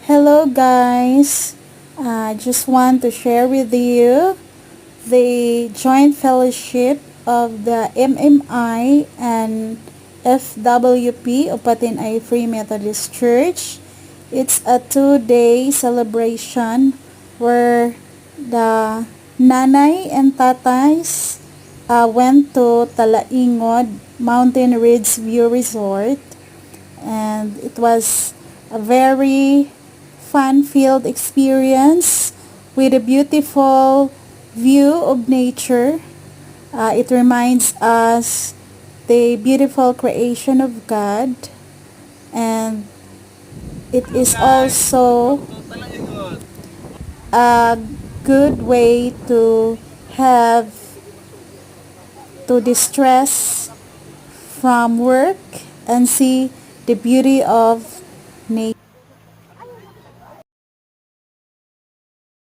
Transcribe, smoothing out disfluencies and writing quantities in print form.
Hello guys, I just want to share with you the joint fellowship of the MMI and FWP Upatin Free Methodist Church. It's a 2-day celebration where the nanay and tatays went to Talaingod Mountain Ridge View Resort, and it was a very fun-filled experience with a beautiful view of nature. It reminds us the beautiful creation of God, and it is also a good way to have to distress from work and see the beauty of nature.